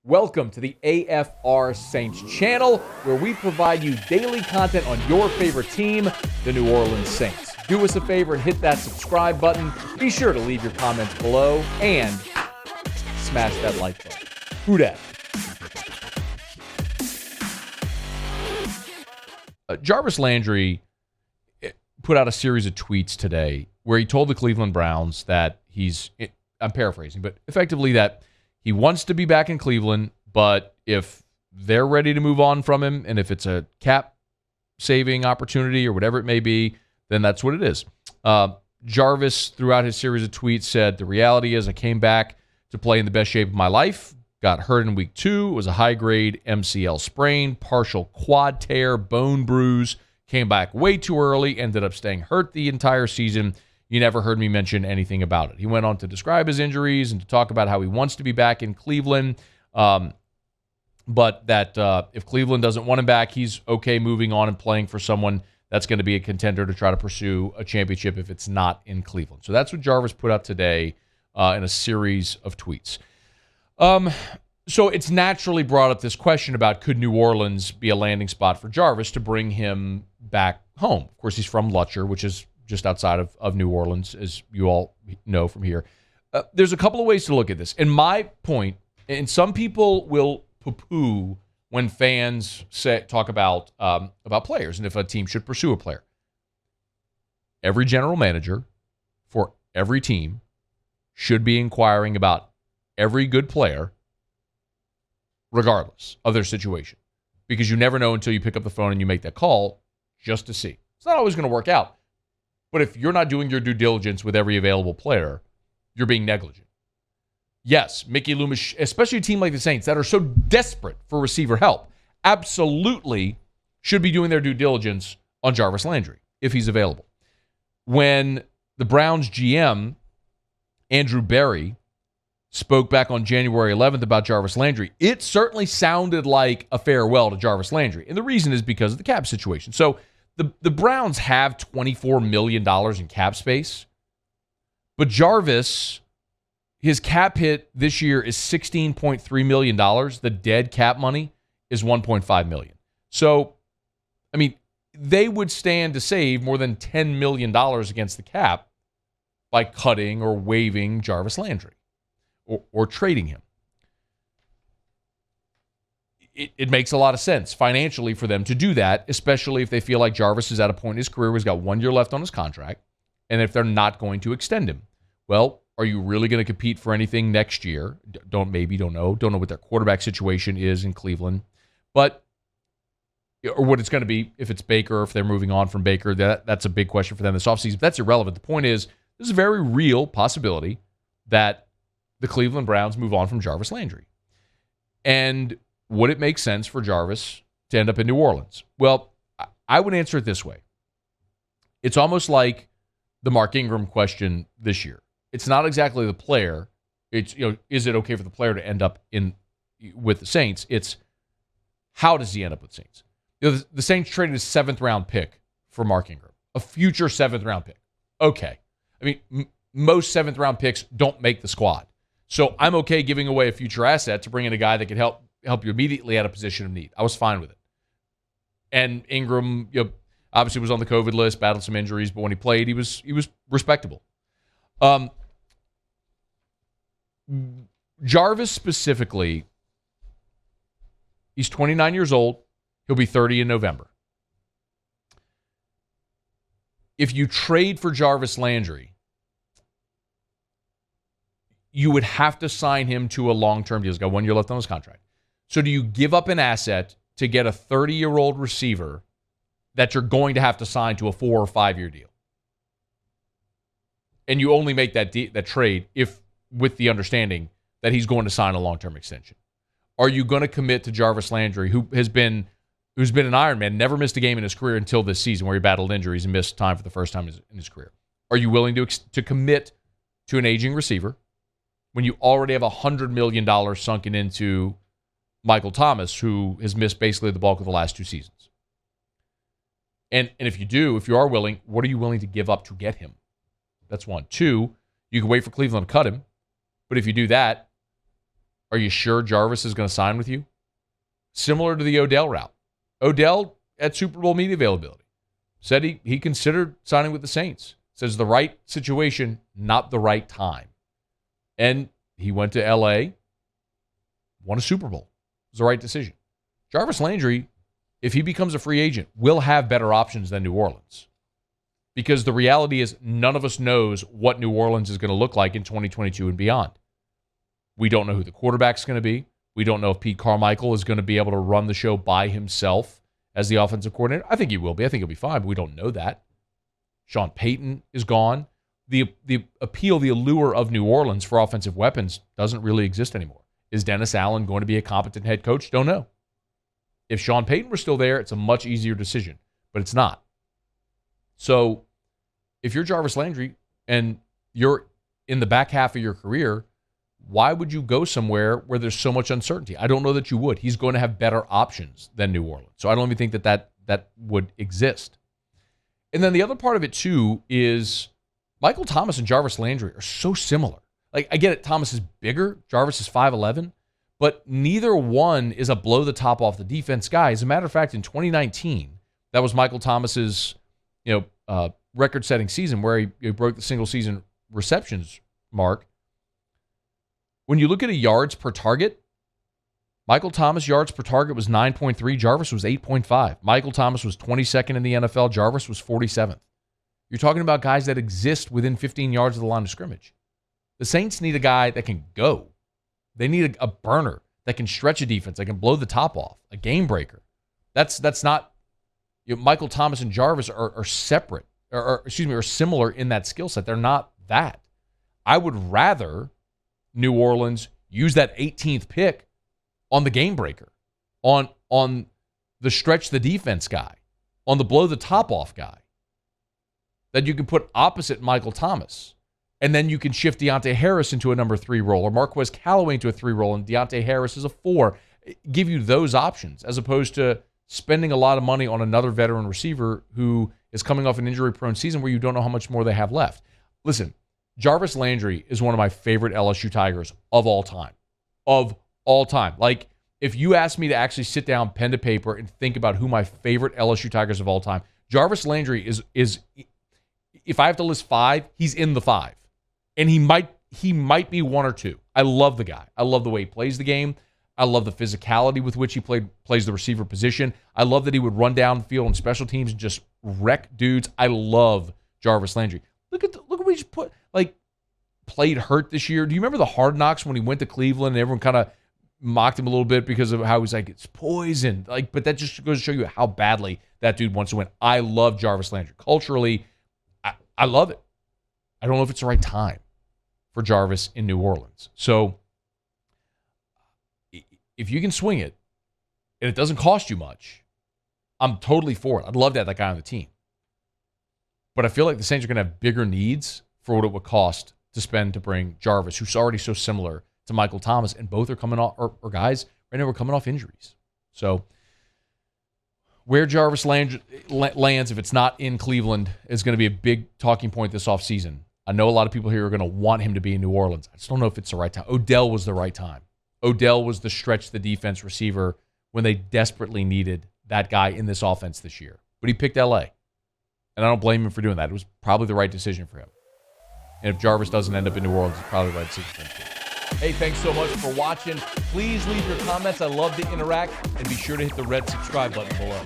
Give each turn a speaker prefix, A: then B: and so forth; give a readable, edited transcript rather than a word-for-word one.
A: Welcome to the AFR Saints channel, where we provide you daily content on your favorite team, the New Orleans Saints. Do us a favor and hit that subscribe button. Be sure to leave your comments below and smash that like button. Who dat? Jarvis Landry put out a series of tweets today where he told the Cleveland Browns that I'm paraphrasing, but effectively that he wants to be back in Cleveland, but if they're ready to move on from him, and if it's a cap-saving opportunity or whatever it may be, then that's what it is. Jarvis, throughout his series of tweets, said, "The reality is I came back to play in the best shape of my life. Got hurt in week 2. It was a high-grade MCL sprain, partial quad tear, bone bruise. Came back way too early, ended up staying hurt the entire season. You never heard me mention anything about it." He went on to describe his injuries and to talk about how he wants to be back in Cleveland, but that if Cleveland doesn't want him back, he's okay moving on and playing for someone that's going to be a contender to try to pursue a championship if it's not in Cleveland. So that's what Jarvis put out today in a series of tweets. So it's naturally brought up this question about, could New Orleans be a landing spot for Jarvis to bring him back home? Of course, he's from Lutcher, which is just outside of New Orleans, as you all know from here. There's a couple of ways to look at this. And my point, and some people will poo-poo when fans talk about players and if a team should pursue a player. Every general manager for every team should be inquiring about every good player regardless of their situation, because you never know until you pick up the phone and you make that call just to see. It's not always going to work out. But if you're not doing your due diligence with every available player, you're being negligent. Yes, Mickey Loomis, especially a team like the Saints that are so desperate for receiver help, absolutely should be doing their due diligence on Jarvis Landry if he's available. When the Browns GM, Andrew Berry, spoke back on January 11th about Jarvis Landry, it certainly sounded like a farewell to Jarvis Landry. And the reason is because of the cap situation. So the Browns have $24 million in cap space, but Jarvis, his cap hit this year is $16.3 million. The dead cap money is $1.5 million. So, I mean, they would stand to save more than $10 million against the cap by cutting or waiving Jarvis Landry or trading him. It makes a lot of sense financially for them to do that, especially if they feel like Jarvis is at a point in his career where he's got 1 year left on his contract, and if they're not going to extend him. Well, are you really going to compete for anything next year? Don't know what their quarterback situation is in Cleveland, or what it's going to be if it's Baker, if they're moving on from Baker. That's a big question for them this offseason. That's irrelevant. The point is, there's a very real possibility that the Cleveland Browns move on from Jarvis Landry. And would it make sense for Jarvis to end up in New Orleans? Well, I would answer it this way. It's almost like the Mark Ingram question this year. It's not exactly the player. It's, is it okay for the player to end up with the Saints? It's how does he end up with the Saints? The Saints traded a 7th-round pick for Mark Ingram, a future 7th-round pick. Okay. I mean, most 7th-round picks don't make the squad. So I'm okay giving away a future asset to bring in a guy that could help you immediately at a position of need. I was fine with it. And Ingram, obviously was on the COVID list, battled some injuries, but when he played, he was respectable. Jarvis specifically, he's 29 years old. He'll be 30 in November. If you trade for Jarvis Landry, you would have to sign him to a long-term deal. He's got 1 year left on his contract. So do you give up an asset to get a 30-year-old receiver that you're going to have to sign to a 4 or 5 year deal? And you only make that trade if with the understanding that he's going to sign a long-term extension. Are you going to commit to Jarvis Landry, who's been an Iron Man, never missed a game in his career until this season where he battled injuries and missed time for the first time in his career? Are you willing to commit to an aging receiver when you already have $100 million sunken into Michael Thomas, who has missed basically the bulk of the last 2 seasons? And if you are willing, what are you willing to give up to get him? That's one. 2, you can wait for Cleveland to cut him. But if you do that, Are you sure Jarvis is going to sign with you? Similar to the Odell route. Odell, at Super Bowl media availability, said he considered signing with the Saints. Says the right situation, not the right time. And he went to L.A., won a Super Bowl. It was the right decision. Jarvis Landry, if he becomes a free agent, will have better options than New Orleans. Because the reality is none of us knows what New Orleans is going to look like in 2022 and beyond. We don't know who the quarterback's going to be. We don't know if Pete Carmichael is going to be able to run the show by himself as the offensive coordinator. I think he will be. I think he'll be fine, but we don't know that. Sean Payton is gone. The appeal, the allure of New Orleans for offensive weapons doesn't really exist anymore. Is Dennis Allen going to be a competent head coach? Don't know. If Sean Payton were still there, it's a much easier decision, but it's not. So if you're Jarvis Landry and you're in the back half of your career, why would you go somewhere where there's so much uncertainty? I don't know that you would. He's going to have better options than New Orleans. So I don't even think that would exist. And then the other part of it, too, is Michael Thomas and Jarvis Landry are so similar. Like, I get it, Thomas is bigger, Jarvis is 5'11", but neither one is a blow-the-top off the defense guy. As a matter of fact, in 2019, that was Michael Thomas's record-setting season where he broke the single-season receptions mark. When you look at a yards per target, Michael Thomas yards per target was 9.3. Jarvis was 8.5. Michael Thomas was 22nd in the NFL. Jarvis was 47th. You're talking about guys that exist within 15 yards of the line of scrimmage. The Saints need a guy that can go. They need a burner that can stretch a defense, that can blow the top off, a game breaker. That's not. Michael Thomas and Jarvis are separate, or similar in that skill set. They're not that. I would rather New Orleans use that 18th pick on the game breaker, on the stretch the defense guy, on the blow the top off guy, that you can put opposite Michael Thomas. And then you can shift Deontay Harris into a number 3 role, or Marquez Callaway into a 3 role, and Deontay Harris is a 4. Give you those options, as opposed to spending a lot of money on another veteran receiver who is coming off an injury-prone season where you don't know how much more they have left. Listen, Jarvis Landry is one of my favorite LSU Tigers of all time. Of all time. Like, if you ask me to actually sit down, pen to paper, and think about who my favorite LSU Tigers of all time, Jarvis Landry is if I have to list 5, he's in the 5. And he might be 1 or 2. I love the guy. I love the way he plays the game. I love the physicality with which he plays the receiver position. I love that he would run down the field on special teams and just wreck dudes. I love Jarvis Landry. Look at what he just played hurt this year. Do you remember the Hard Knocks when he went to Cleveland and everyone kind of mocked him a little bit because of how he's like, it's poison. But that just goes to show you how badly that dude wants to win. I love Jarvis Landry. Culturally, I love it. I don't know if it's the right time for Jarvis in New Orleans. So if you can swing it and it doesn't cost you much, I'm totally for it. I'd love to have that guy on the team. But I feel like the Saints are going to have bigger needs for what it would cost to spend to bring Jarvis, who's already so similar to Michael Thomas, and both are coming off, or guys right now are coming off injuries. So where Jarvis lands, if it's not in Cleveland, is going to be a big talking point this offseason. I know a lot of people here are going to want him to be in New Orleans. I just don't know if it's the right time. Odell was the right time. Odell was the stretch the defense receiver when they desperately needed that guy in this offense this year. But he picked L.A., and I don't blame him for doing that. It was probably the right decision for him. And if Jarvis doesn't end up in New Orleans, it's probably the right decision for him too. Hey, thanks so much for watching. Please leave your comments. I love to interact. And be sure to hit the red subscribe button below.